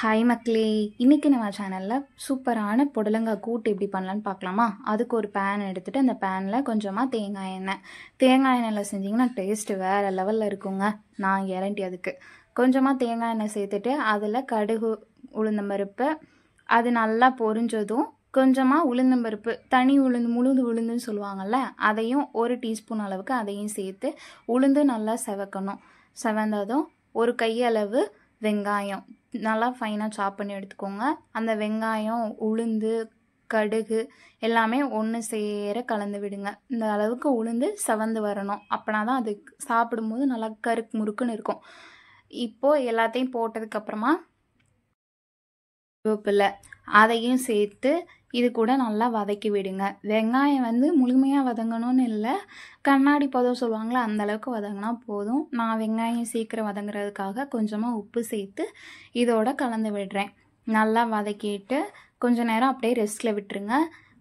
Hi மக்களே, இன்னைக்கு நம்ம சேனலில் சூப்பரான புடலங்காய் கூட்டு எப்படி பண்ணலான்னு பார்க்கலாமா? அதுக்கு ஒரு பேன் எடுத்துகிட்டு அந்த பேனில் கொஞ்சமாக தேங்காய் எண்ணெயில் செஞ்சிங்கன்னா டேஸ்ட்டு வேறு லெவலில் இருக்குங்க. நான் கேரண்டி. அதுக்கு கொஞ்சமாக தேங்காய் எண்ணெய் சேர்த்துட்டு அதில் கடுகு, உளுந்தம்பருப்பு, அது நல்லா பொரிஞ்சதும் கொஞ்சமாக உளுந்தம்பருப்பு, தனி உளுந்து, உளுந்துன்னு சொல்லுவாங்கள்ல, அதையும் 1 டீஸ்பூன் அளவுக்கு அதையும் சேர்த்து உளுந்து நல்லா செவக்கணும். செவந்ததும் ஒரு கையளவு வெங்காயம் நல்லா ஃபைனாக சாப் பண்ணி எடுத்துக்கோங்க. அந்த வெங்காயம், உளுந்து, கடுகு எல்லாமே ஒன்று சேர கலந்து விடுங்க. இந்த அளவுக்கு உளுந்து செவந்து வரணும். அப்படின்னா தான் அது சாப்பிடும்போது நல்லா கருக்கு முறுக்குன்னு இருக்கும். இப்போது எல்லாத்தையும் போட்டதுக்கப்புறமா வேப்பிலை அதையும் சேர்த்து இது கூட நல்லா வதக்கி விடுங்க. வெங்காயம் முழுமையாக வதங்கணும்னு இல்லை, கண்ணாடி பதம் சொல்லுவாங்களே அந்த அளவுக்கு வதங்கினா போதும். நான் வெங்காயம் சீக்கிரம் வதங்குறதுக்காக கொஞ்சமாக உப்பு சேர்த்து இதோட கலந்து விடுறேன். நல்லா வதக்கிட்டு கொஞ்சம் நேரம் அப்படியே ரெஸ்ட்டில் விட்டுருங்க.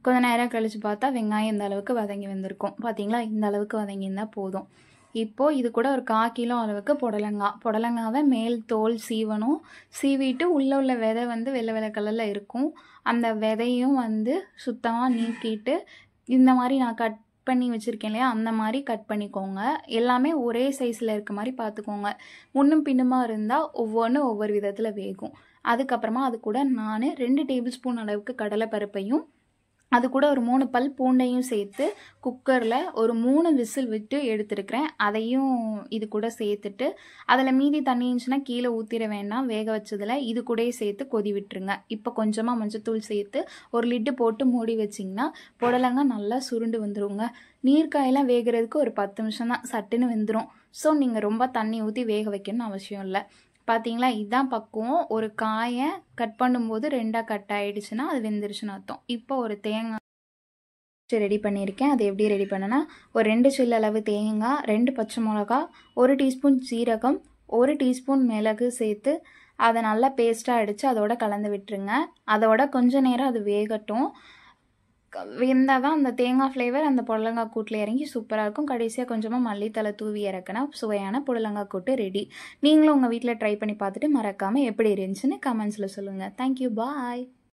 கொஞ்சம் நேரம் கழித்து பார்த்தா வெங்காயம் இந்த அளவுக்கு வதங்கி வந்திருக்கும். பார்த்தீங்களா? இந்த அளவுக்கு வதங்கியிருந்தால் போதும். இப்போது இது கூட ஒரு 1/4 கிலோ அளவுக்கு புடலங்காவை மேல் தோல் சீவணும். சீவிட்டு உள்ளே உள்ள விதை வெள்ளை வெள்ளை கலரில் இருக்கும். அந்த விதையும் சுத்தமாக நீக்கிட்டு இந்த மாதிரி நான் கட் பண்ணி வச்சுருக்கேன் இல்லையா, அந்த மாதிரி கட் பண்ணிக்கோங்க. எல்லாமே ஒரே சைஸில் இருக்க மாதிரி பார்த்துக்கோங்க. முன்னும் பின்னுமா இருந்தால் ஒவ்வொன்றும் ஒவ்வொரு விதத்தில் வேகும். அதுக்கப்புறமா அது கூட நான் 2 டேபிள் ஸ்பூன் அளவுக்கு கடலைப்பருப்பையும் அது கூட ஒரு 3 பல் பூண்டையும் சேர்த்து குக்கரில் ஒரு 3 விசில் விட்டு எடுத்துருக்கிறேன். அதையும் இது கூட சேர்த்துட்டு அதில் மீதி தண்ணி இருந்துச்சுன்னா கீழே ஊற்றிட வேண்டாம். வேக வச்சதில் இது கூடயே சேர்த்து கொதி விட்டுருங்க. இப்போ கொஞ்சமாக மஞ்சத்தூள் சேர்த்து ஒரு லிட்டு போட்டு மூடி வச்சிங்கன்னா புடலங்காய் நல்லா சுருண்டு வந்துடுங்க. நீர்க்காயெல்லாம் வேகிறதுக்கு ஒரு 10 நிமிஷம் தான், சட்டுன்னு வெந்துடும். ஸோ நீங்கள் ரொம்ப தண்ணி ஊற்றி வேக வைக்கணும்னு அவசியம் இல்லை. பார்த்தீங்களா? இதுதான் பக்குவம். ஒரு காயை கட் பண்ணும்போது 2ஆக கட் ஆகிடுச்சுன்னா அது வெந்துருச்சுன்னு அர்த்தம். இப்போ ஒரு தேங்காய் ரெடி பண்ணியிருக்கேன். அது எப்படி ரெடி பண்ணேன்னா, ஒரு 2 சில்லு அளவு தேங்காய், 2 பச்சை மிளகா, 1 டீஸ்பூன் சீரகம், 1 டீஸ்பூன் மிளகு சேர்த்து அதை நல்லா பேஸ்ட்டாக அடித்து அதோட கலந்து விட்டுருங்க. அதோட கொஞ்சம் நேரம் அது வேகட்டும். வெந்தால் தான் அந்த தேங்காய் ஃப்ளேவர் அந்த புடலங்காய் கூட்டில் இறங்கி சூப்பராக இருக்கும். கடைசியாக கொஞ்சமாக மல்லித்தலை தூவி இறக்குனா சுவையான புடலங்காய் கூட்டு ரெடி. நீங்களும் உங்கள் வீட்டில் ட்ரை பண்ணி பார்த்துட்டு மறக்காமல் எப்படி இருந்துச்சுன்னு கமெண்ட்ஸில் சொல்லுங்கள். தேங்க்யூ, பாய்.